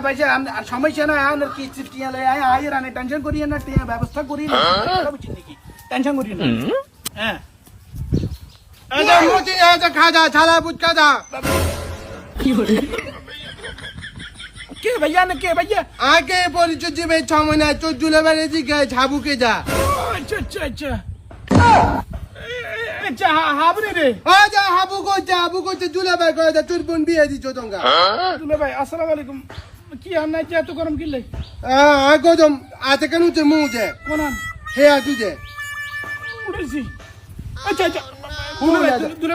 ভাইজা সমস্যা না আর কি টিয়া লই আই রানে টেনশন করিয়ে না টিয়া ব্যবস্থা করি না বুঝছেন নাকি টেনশন করিয়ে না হ্যাঁ এটা মুচি এটা খাজা ছালা বুট খাজা কে ভাইয়া না কে ভাইয়া আগে পরিচয় দিবে 6 মহিনা তোর জুলেবারে দিকে ঝাবুকে যা আচ্ছা আচ্ছা আচ্ছা আচ্ছা হাবরে রে যা হাবু করছে জুলেবার করে যা তোর বোন বিয়ে দিছো তোমরা দুলে ভাই আসসালামু আলাইকুম কি আর নাই এত গরম কি লাই গজম আতে কেন উঠে মুজে কোনান হে তুজে উঠেছি আচ্ছা আচ্ছা দুলে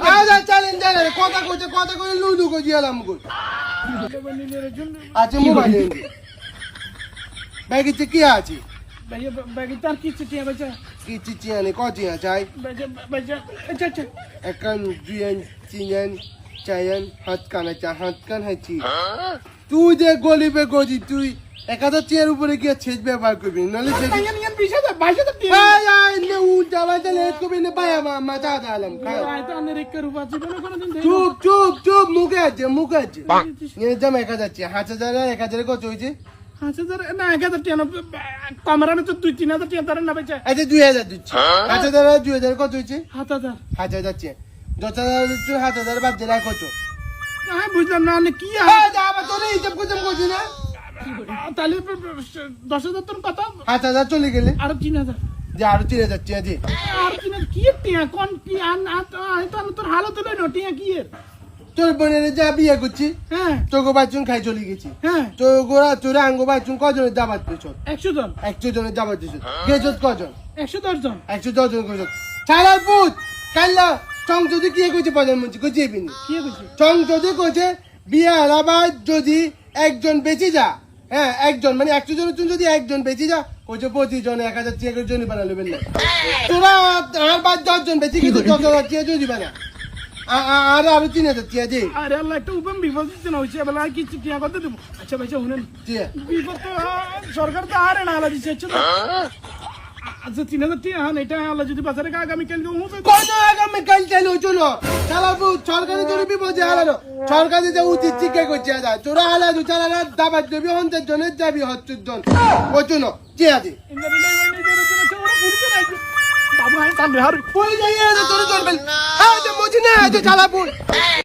চালেন চালেন কথা করে লুডু করে দিলাম গো আচ্ছা মোবাইল ব্যাগে কি আছে ভাইয়া ব্যাগে তার কি চিঠি ভাইয়া কি চিঠি আনে কচিয়া চাই ভাইয়া আচ্ছা আচ্ছা একান দুয়ান তিনান চায়ান হাত কান হাঁচি তুই যে গলিবে গজি তুই 1000 উপরে গিয়ে ছেদ ব্যবহার করবি নাহলে চুপ মুখে আছে জমা 1000 1000 কত হয়েছে 5000 না 1000 টাকা কমরা তো 2-3000 টাকা ধরেন না ভাইয়া আচ্ছা 2000 দিচ্ছি 2000 কত হয়েছে 7000 যাচ্ছে 10,000 বাদ দিলে কত হ্যাঁ বুঝলাম না কি হিসাব করছি না তাহলে 10,000 তোর কত 7,000 চলে গেলে আর 3,000 যে আরো 3,000 টিয়া দি আর কি টিয়া কোন কি তোর হালত হলো না টিয়া কি এর তোর বোনের যা বিয়ে করছি হ্যাঁ তোকে বাচ্চুন খাই চলে গেছি হ্যাঁ তোরা আঙ্গ বাচ্চুন কজনের দাবাত পেছ 100 জন 100 জনের দাবাত দিছ গেছত কজন 110 জন 110 জন গেছত ছাড়ার পুত কাল্লা সংসদে কি কইছে প্রধানমন্ত্রী কইছে বিনি কি কইছে সংসদে কইছে বিয়ে আলাবাদ যদি একজন বেঁচে যা হ্যাঁ একজন মানে 100 জনের জন্য যদি একজন বেঁচে যা কইছে 25 জন 1000 টাকা জন বানালো না তোরা আর 10 জন বেঁচে গেছে 10,000 টাকা যদি বানা আর আরো 3,000 টাকা দে আরে আল্লাহ একটা উপম বিপদ দিতে না হইছে বলা কি টিয়া কত দেব আচ্ছা ভাইয়া শুনেন বিপদ তো সরকার তো আরে না আলা দিছে আচ্ছা আচ্ছা 3,000 টাকা হ্যাঁ এটা আল্লাহ যদি বাজারে আগামী কাল কত আগামী কাল চালু চলো চালাবো সরকারি যদি বিপদে হারালো সরকারি যে উচিত চিকে করছে যা তোরা হালাদু চালালা দাবাত দেবি 50 জনের যাবি 70 জন ওচুন কে আছে বাবু আমি তাহলে আর কই যাই তোর চলবে আজ মজি না আজ চালাবো